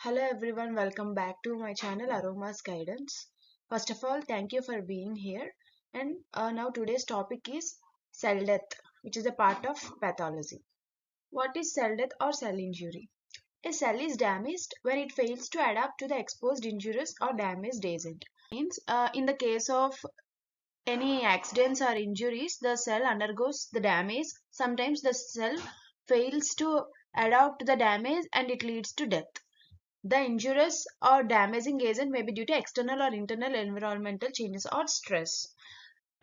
Hello everyone, welcome back to my channel Aroma's Guidance. First of all, thank you for being here. And now today's topic is cell death, which is a part of pathology. What is cell death or cell injury? A cell is damaged when it fails to adapt to the exposed injurious or damaged agent. Means in the case of any accidents or injuries, the cell undergoes the damage. Sometimes the cell fails to adapt to the damage and it leads to death. The injurious or damaging agent may be due to external or internal environmental changes or stress.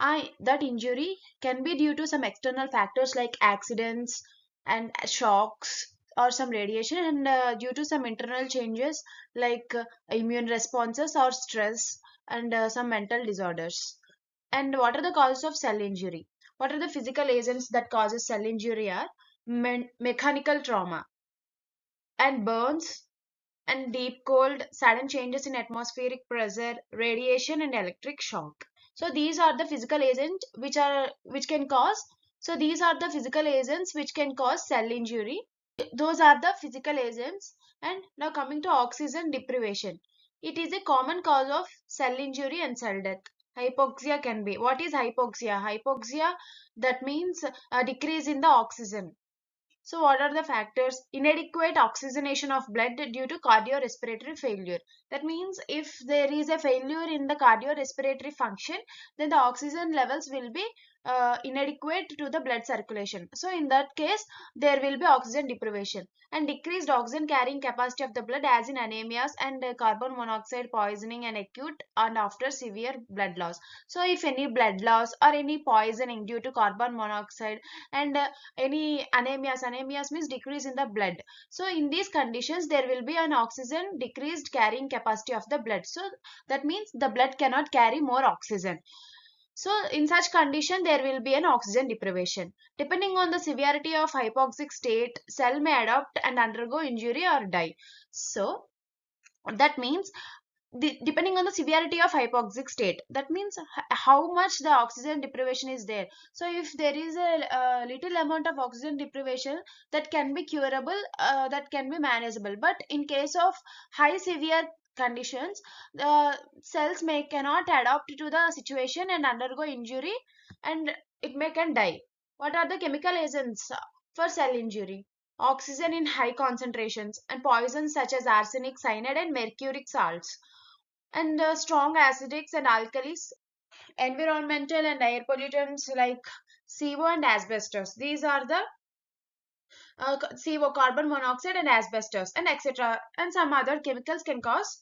That injury can be due to some external factors like accidents and shocks or some radiation, and due to some internal changes like immune responses or stress and some mental disorders. And what are the causes of cell injury? What are the physical agents that causes cell injury are mechanical trauma and burns and deep cold, sudden changes in atmospheric pressure, radiation and electric shock. So these are the physical agents which can cause these are the physical agents which can cause cell injury. Those are the physical agents. And now coming to oxygen deprivation. It is a common cause of cell injury and cell death. Hypoxia can be. What is hypoxia? Hypoxia, that means a decrease in the oxygen. So what are the factors? Inadequate oxygenation of blood due to cardiorespiratory failure. That means if there is a failure in the cardiorespiratory function, then the oxygen levels will be inadequate to the blood circulation. So in that case, there will be oxygen deprivation and decreased oxygen carrying capacity of the blood, as in anemias and carbon monoxide poisoning and acute and after severe blood loss. So if any blood loss or any poisoning due to carbon monoxide and any anemias means decrease in the blood. So in these conditions there will be an oxygen decreased carrying capacity of the blood. So that means the blood cannot carry more oxygen. So in such condition there will be an oxygen deprivation. Depending on the severity of hypoxic state, cell may adapt and undergo injury or die. So that means depending on the severity of hypoxic state, that means how much the oxygen deprivation is there. So if there is a little amount of oxygen deprivation, that can be curable, that can be manageable. But in case of high severe conditions, the cells may cannot adapt to the situation and undergo injury, and it may can die. What are the chemical agents for cell injury? Oxygen in high concentrations and poisons such as arsenic, cyanide and mercuric salts, and strong acidics and alkalis, environmental and air pollutants like CO and asbestos. These are the CO, carbon monoxide and asbestos and etc. And some other chemicals can cause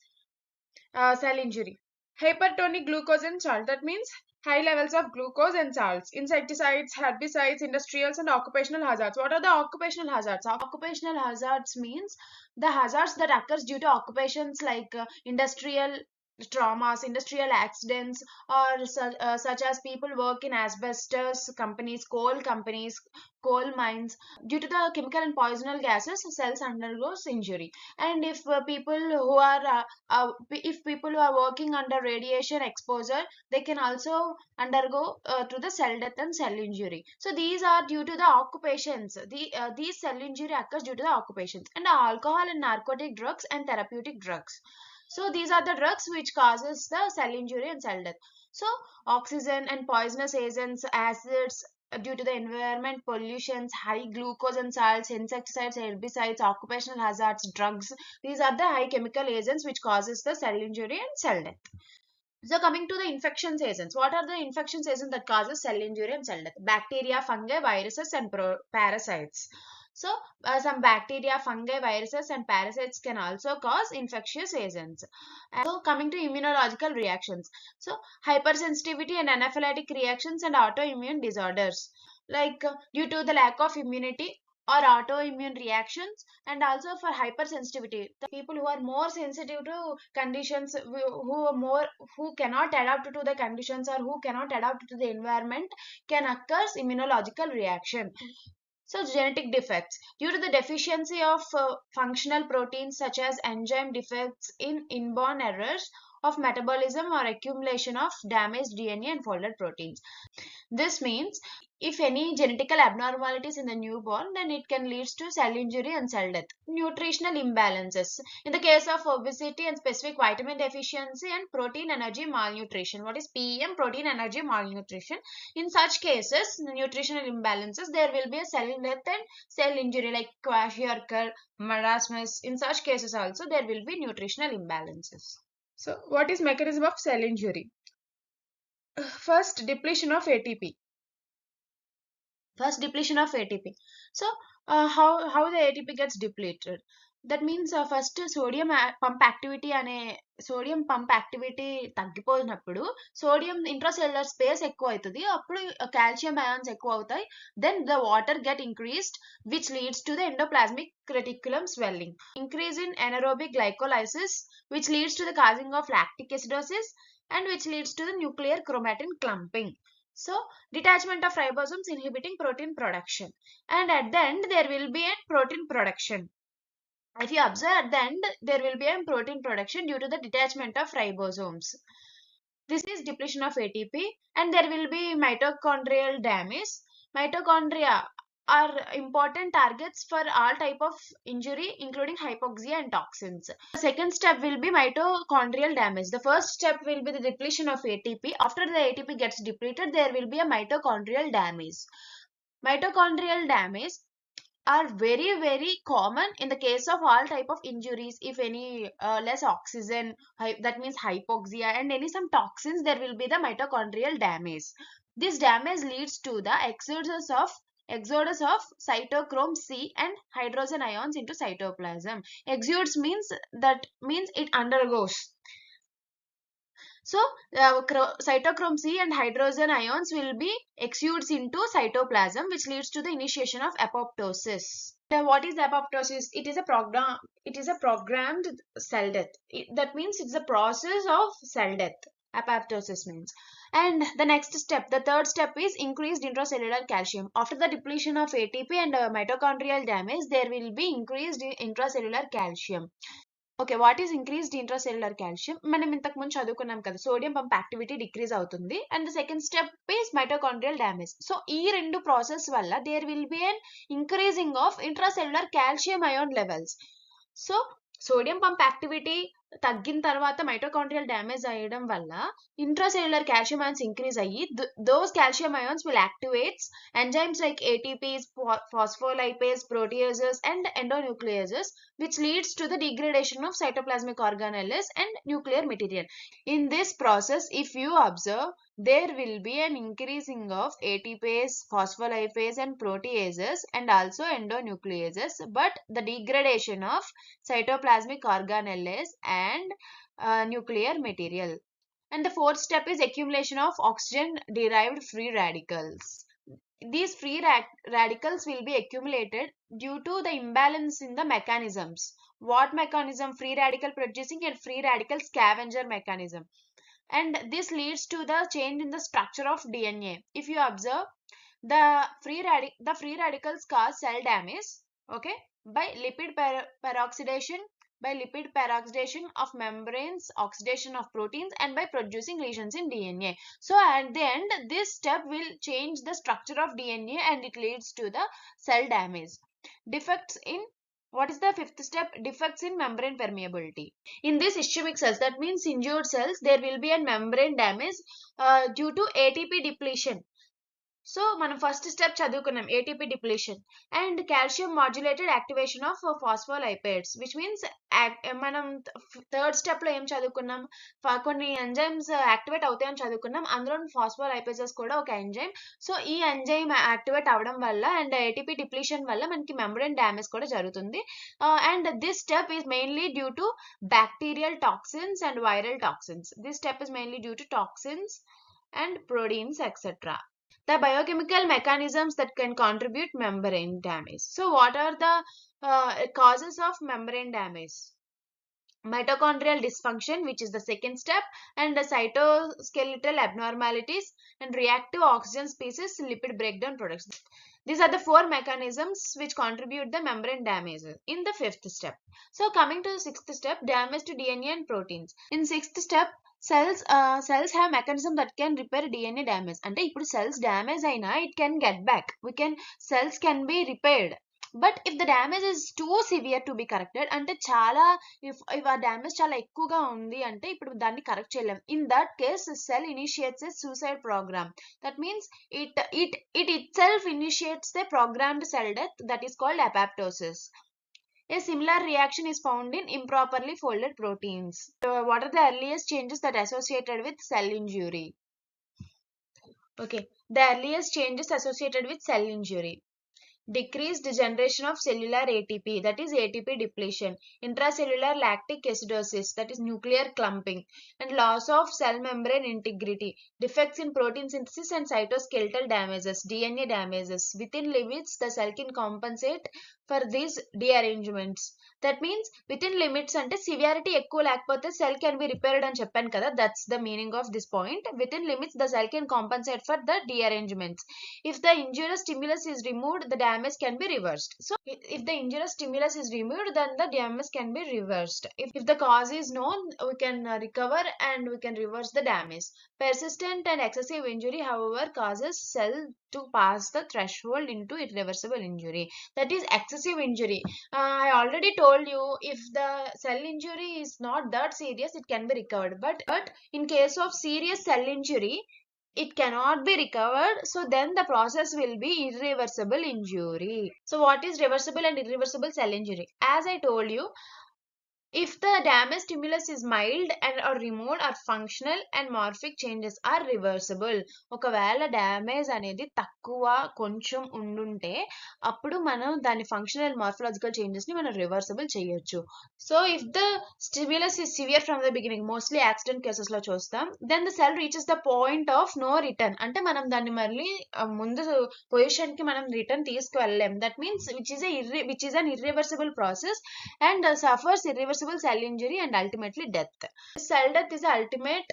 cell injury. Hypertonic glucose and salt, that means high levels of glucose and salts. Insecticides, herbicides, industrials and occupational hazards. What are the occupational hazards? Occupational hazards means the hazards that occurs due to occupations like industrial traumas, industrial accidents, or such as people work in asbestos companies, coal mines. Due to the chemical and poisonal gases, cells undergoes injury. And if people who are working under radiation exposure, they can also undergo to the cell death and cell injury. So these are due to the occupations. These cell injury occurs due to the occupations. And alcohol and narcotic drugs and therapeutic drugs. So these are the drugs which causes the cell injury and cell death. So oxygen and poisonous agents, acids, due to the environment pollutions, high glucose and salts, insecticides, herbicides, occupational hazards, drugs. These are the high chemical agents which causes the cell injury and cell death. So coming to the infections agents, what are the infections agents that causes cell injury and cell death? Bacteria, fungi, viruses and parasites. So some bacteria, fungi, viruses and parasites can also cause infectious agents. And so coming to immunological reactions. So hypersensitivity and anaphylactic reactions and autoimmune disorders. Like due to the lack of immunity or autoimmune reactions, and also for hypersensitivity, the people who are more sensitive to conditions, who cannot adapt to the conditions or who cannot adapt to the environment, can occur immunological reaction. So genetic defects due to the deficiency of functional proteins such as enzyme defects in inborn errors of metabolism or accumulation of damaged DNA and folded proteins. This means if any genetical abnormalities in the newborn, then it can lead to cell injury and cell death. Nutritional imbalances. In the case of obesity and specific vitamin deficiency and protein energy malnutrition. What is PEM? Protein energy malnutrition. In such cases, nutritional imbalances, there will be a cell death and cell injury like kwashiorkor, marasmus. In such cases also, there will be nutritional imbalances. So, what is mechanism of cell injury? First, depletion of ATP. So how the ATP gets depleted? That means first sodium pump activity తగ్గిపోయినప్పుడు sodium intracellular space ఎక్కువ అవుతుంది, అప్పుడు calcium ions ఎక్కువ అవుతాయి, then the water get increased, which leads to the endoplasmic reticulum swelling. Increase in anaerobic glycolysis, which leads to the causing of lactic acidosis and which leads to the nuclear chromatin clumping. So detachment of ribosomes inhibiting protein production, and at the end there will be a protein production. If you observe, at the end there will be a protein production due to the detachment of ribosomes. This is depletion of ATP, and there will be mitochondrial damage. Mitochondria are important targets for all type of injury, including hypoxia and toxins. The second step will be mitochondrial damage. The first step will be the depletion of ATP. After the ATP gets depleted, there will be a mitochondrial damage. Mitochondrial damage are very common in the case of all type of injuries. If any less oxygen, that means hypoxia, and any some toxins, there will be the mitochondrial damage. This damage leads to the exodus of cytochrome C and hydrogen ions into cytoplasm. Exudes means it undergoes. So cytochrome C and hydrogen ions will be exudes into cytoplasm, which leads to the initiation of apoptosis. What is apoptosis? It is a programmed cell death. That means it's a process of cell death. Apoptosis means. And the next step, the third step, is increased intracellular calcium. After the depletion of ATP and mitochondrial damage, there will be increased intracellular calcium. Okay, what is increased intracellular calcium? మనం ఇంతకు ముందు చదువుకున్నాం కదా, sodium pump activity decrease అవుతుంది, and the second step is mitochondrial damage. So ఈ రెండు process వల్ల there will be an increasing of intracellular calcium ion levels. So sodium pump activity తగ్గిన తర్వాత మైటోకాండ్రియల్ డ్యామేజ్ అయ్యడం వల్ల ఇంట్రాసెల్యులర్ కాల్షియం అయాన్స్ ఇంక్రీజ్ అయ్యి those calcium ions will activates enzymes like ATPs, phospholipase, proteases and endonucleases, which leads to the degradation of cytoplasmic organelles and nuclear material. In this process, if you observe, there will be an increasing of ATPase, phospholipase and proteases and also endonucleases, but the degradation of cytoplasmic organelles and nuclear material. And the fourth step is accumulation of oxygen derived free radicals. These free radicals will be accumulated due to the imbalance in the mechanisms. What mechanism? Free radical producing and free radical scavenger mechanism. And this leads to the change in the structure of DNA. If you observe, the free radicals cause cell damage, okay, by lipid peroxidation of membranes, oxidation of proteins, and by producing lesions in DNA. So at the end, this step will change the structure of DNA and it leads to the cell damage. Defects in What is the fifth step? Defects in membrane permeability. In this ischemic cells, that means injured cells, there will be a membrane damage due to ATP depletion. So మనం first step చదువుకున్నాం, ATP depletion and calcium modulated activation of phospholipases, which means మనం third step లో ఏం చదువుకున్నాం, కొన్ని enzymes activate అవుతాయని చదువుకున్నాం, అందులో ఫాస్ఫోలైపేసెస్ కూడా ఒక ఎంజైమ్. సో ఈ ఎంజైమ్ యాక్టివేట్ అవడం వల్ల అండ్ ఏటీపీ డిప్లీషన్ వల్ల మనకి మెంబ్రేన్ డ్యామేజ్ కూడా జరుగుతుంది. And this step is mainly due to bacterial toxins and viral toxins. This step is mainly due to toxins and proteins, etc. The biochemical mechanisms that can contribute membrane damage. So what are the causes of membrane damage? Mitochondrial dysfunction, which is the second step, and the cytoskeletal abnormalities and reactive oxygen species lipid breakdown products. These are the 4 mechanisms which contribute the membrane damage in the 5th step. So coming to the 6th step, damage to DNA and proteins. In 6th step, cells have mechanism that can repair DNA damage. Ante ippudu cells damage aina it can get back. Cells can be repaired. But if the damage is too severe to be corrected, ante chala if ఆ damage చాలా ఎక్కువగా ఉంది అంటే ఇప్పుడు దాన్ని correct చేయలేం. In that case cell initiates a suicide programme. That means it itself initiates the programmed cell death that is called apoptosis. A similar reaction is found in improperly folded proteins. What are the earliest changes that are associated with cell injury? Okay, the earliest changes associated with cell injury: decreased generation of cellular ATP, that is ATP depletion, intracellular lactic acidosis, that is nuclear clumping, and loss of cell membrane integrity, defects in protein synthesis and cytoskeletal damages, DNA damages. Within limits, the cell can compensate for these dearrangements. That means within limits ante severity ఎక్కువ లేకపోతే cell can be repaired అని చెప్పాను కదా. That's the meaning of this point. Within limits, the cell can compensate for the dearrangements. If the injurious stimulus is removed, the damage can be reversed. So if the injurious stimulus is removed, then the damage can be reversed. If the cause is known, we can recover and we can reverse the damage. Persistent and excessive injury, however, causes cell to pass the threshold into irreversible injury. That is excessive injury. I already told you, if the cell injury is not that serious, it can be recovered. But in case of serious cell injury, it cannot be recovered, so then the process will be irreversible injury. So what is reversible and irreversible cell injury? As I told you, if the damage stimulus is mild and or removed, or functional and morphic changes are reversible. ఒకవేళ damage అనేది తక్కువ కొంచెం ఉండుంటే అప్పుడు మనం దాని functional and morphological changes ని మనం రివర్సిబుల్ చేయొచ్చు. So if the stimulus is severe from the beginning, mostly accident cases లో చూస్తాం, then the cell reaches the point of no return. అంటే మనం దాన్ని మళ్ళీ ముందు పొజిషన్ కి మనం రిటర్న్ తీసుకువెళ్ళలేం. That means which is an irreversible process and suffers irreversible cell injury and ultimately death. Cell death is the ultimate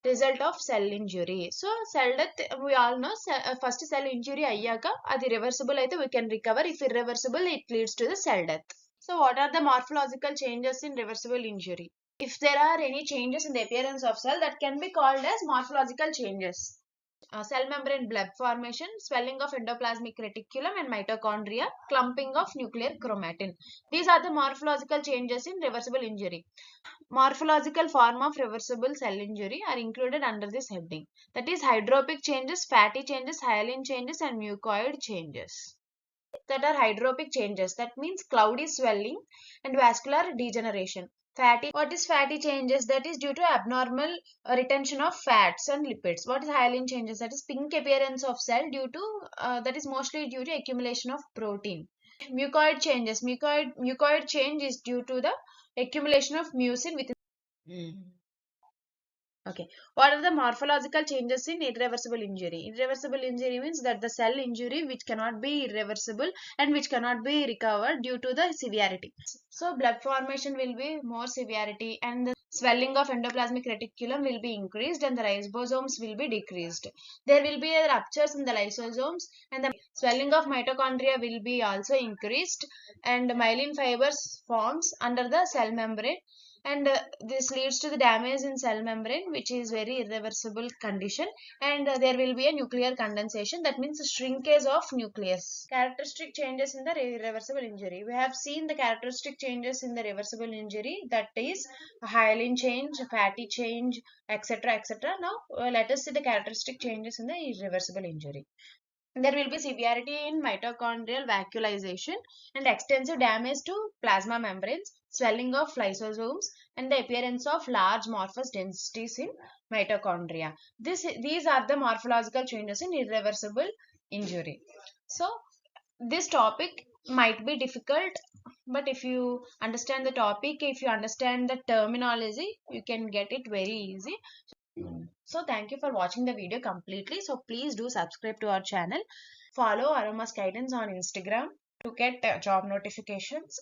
result of cell injury. So cell death, we all know, first cell injury ayyaka adi reversible aithe we can recover. If irreversible, it leads to the cell death. So what are the morphological changes in reversible injury? If there are any changes in the appearance of cell, that can be called as morphological changes. Cell membrane bleb formation, swelling of endoplasmic reticulum and mitochondria, clumping of nuclear chromatin. These are the morphological changes in reversible injury. Morphological form of reversible cell injury are included under this heading. That is hydropic changes, fatty changes, hyaline changes and mucoid changes. That are hydropic changes. That means cloudy swelling and vascular degeneration. Fatty, what is fatty changes? That is due to abnormal retention of fats and lipids. What is hyaline changes? That is pink appearance of cell due to that is mostly due to accumulation of protein. Mucoid changes. Mucoid change is due to the accumulation of mucin within. Okay, what are the morphological changes in irreversible injury? Irreversible injury means that the cell injury which cannot be irreversible and which cannot be recovered due to the severity. So blood formation will be more severity, and the swelling of endoplasmic reticulum will be increased and the ribosomes will be decreased. There will be ruptures in the lysosomes and the swelling of mitochondria will be also increased, and myelin fibers forms under the cell membrane, and this leads to the damage in cell membrane, which is very irreversible condition, and there will be a nuclear condensation, that means shrinkage of nucleus. Characteristic changes in the irreversible injury: we have seen the characteristic changes in the reversible injury, that is hyaline change, fatty change, etc, etc. Now let us see the characteristic changes in the irreversible injury. There will be severity in mitochondrial vacuolization and extensive damage to plasma membranes, swelling of lysosomes, and the appearance of large amorphous densities in mitochondria. These are the morphological changes in irreversible injury. So this topic might be difficult, but if you understand the topic, if you understand the terminology, you can get it very easy. So thank you for watching the video completely. So please do subscribe to our channel. Follow Aroma's Guidance on Instagram to get job notifications.